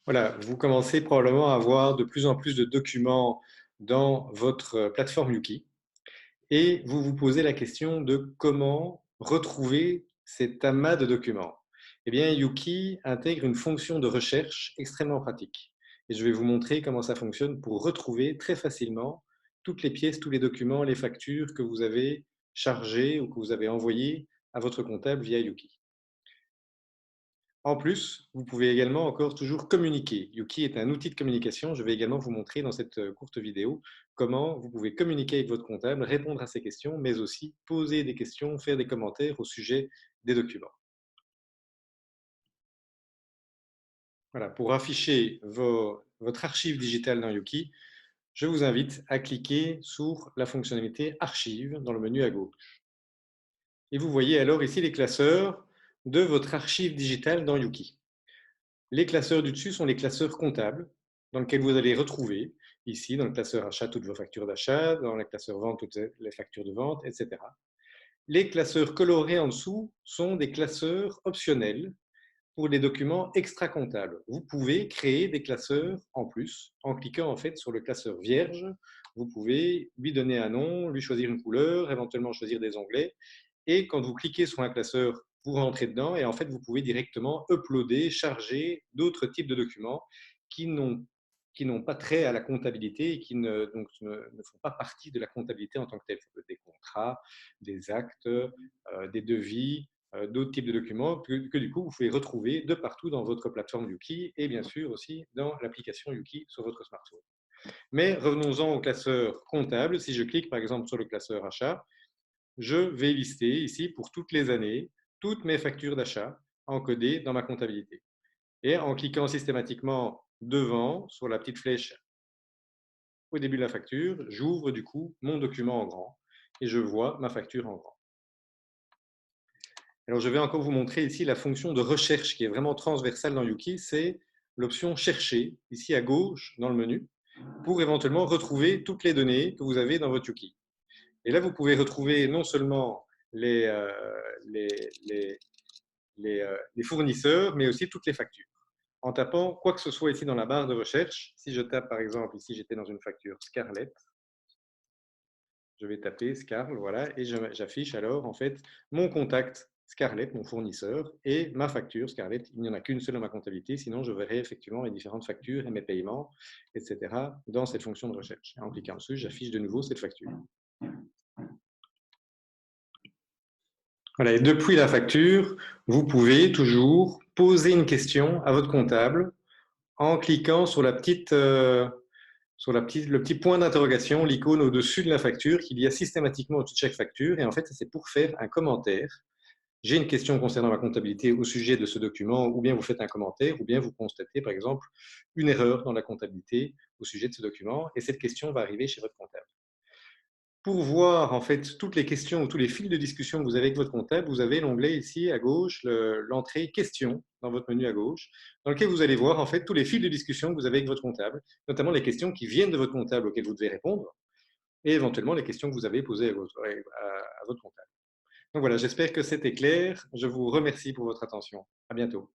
Voilà, vous commencez probablement à avoir de plus en plus de documents dans votre plateforme Yuki et vous vous posez la question de comment retrouver cet amas de documents. Eh bien, Yuki intègre une fonction de recherche extrêmement pratique et je vais vous montrer comment ça fonctionne pour retrouver très facilement toutes les pièces, tous les documents, les factures que vous avez chargés ou que vous avez envoyés à votre comptable via Yuki. En plus, vous pouvez également encore toujours communiquer. Yuki est un outil de communication. Je vais également vous montrer dans cette courte vidéo comment vous pouvez communiquer avec votre comptable, répondre à ses questions, mais aussi poser des questions, faire des commentaires au sujet des documents. Voilà, pour afficher votre archive digitale dans Yuki, je vous invite à cliquer sur la fonctionnalité Archives dans le menu à gauche. Et vous voyez alors ici les classeurs de votre archive digitale dans Yuki. Les classeurs du dessus sont les classeurs comptables, dans lesquels vous allez retrouver, ici, dans le classeur achat, toutes vos factures d'achat, dans le classeur vente, toutes les factures de vente, etc. Les classeurs colorés en dessous sont des classeurs optionnels pour les documents extra-comptables. Vous pouvez créer des classeurs en plus, en cliquant en fait sur le classeur vierge. Vous pouvez lui donner un nom, lui choisir une couleur, éventuellement choisir des onglets. Et quand vous cliquez sur un classeur, vous rentrez dedans et en fait, vous pouvez directement uploader, charger d'autres types de documents qui n'ont pas trait à la comptabilité et qui ne font pas partie de la comptabilité en tant que telle. Des contrats, des actes, des devis, d'autres types de documents que du coup, vous pouvez retrouver de partout dans votre plateforme Yuki et bien sûr aussi dans l'application Yuki sur votre smartphone. Mais revenons-en au classeur comptable. Si je clique par exemple sur le classeur achat, je vais lister ici pour toutes les années toutes mes factures d'achat encodées dans ma comptabilité. Et en cliquant systématiquement devant sur la petite flèche au début de la facture, j'ouvre du coup mon document en grand et je vois ma facture en grand. Alors je vais encore vous montrer ici la fonction de recherche qui est vraiment transversale dans Yuki, c'est l'option chercher ici à gauche dans le menu pour éventuellement retrouver toutes les données que vous avez dans votre Yuki. Et là, vous pouvez retrouver non seulement les, les, les fournisseurs, mais aussi toutes les factures. En tapant quoi que ce soit ici dans la barre de recherche, si je tape par exemple, ici j'étais dans une facture Scarlett, je vais taper Scarl, voilà, et j'affiche alors en fait mon contact Scarlett, mon fournisseur, et ma facture Scarlett. Il n'y en a qu'une seule dans ma comptabilité, sinon je verrai effectivement les différentes factures et mes paiements, etc. dans cette fonction de recherche. En cliquant dessus, j'affiche de nouveau cette facture. Voilà, et depuis la facture, vous pouvez toujours poser une question à votre comptable en cliquant sur le petit point d'interrogation, l'icône au-dessus de la facture qu'il y a systématiquement au-dessus de chaque facture. Et en fait, c'est pour faire un commentaire. J'ai une question concernant ma comptabilité au sujet de ce document, ou bien vous faites un commentaire, ou bien vous constatez, par exemple, une erreur dans la comptabilité au sujet de ce document, et cette question va arriver chez votre comptable. Pour voir en fait toutes les questions ou tous les fils de discussion que vous avez avec votre comptable, vous avez l'onglet ici à gauche, l'entrée questions dans votre menu à gauche, dans lequel vous allez voir en fait tous les fils de discussion que vous avez avec votre comptable, notamment les questions qui viennent de votre comptable auxquelles vous devez répondre, et éventuellement les questions que vous avez posées à votre comptable. Donc voilà, j'espère que c'était clair. Je vous remercie pour votre attention. À bientôt.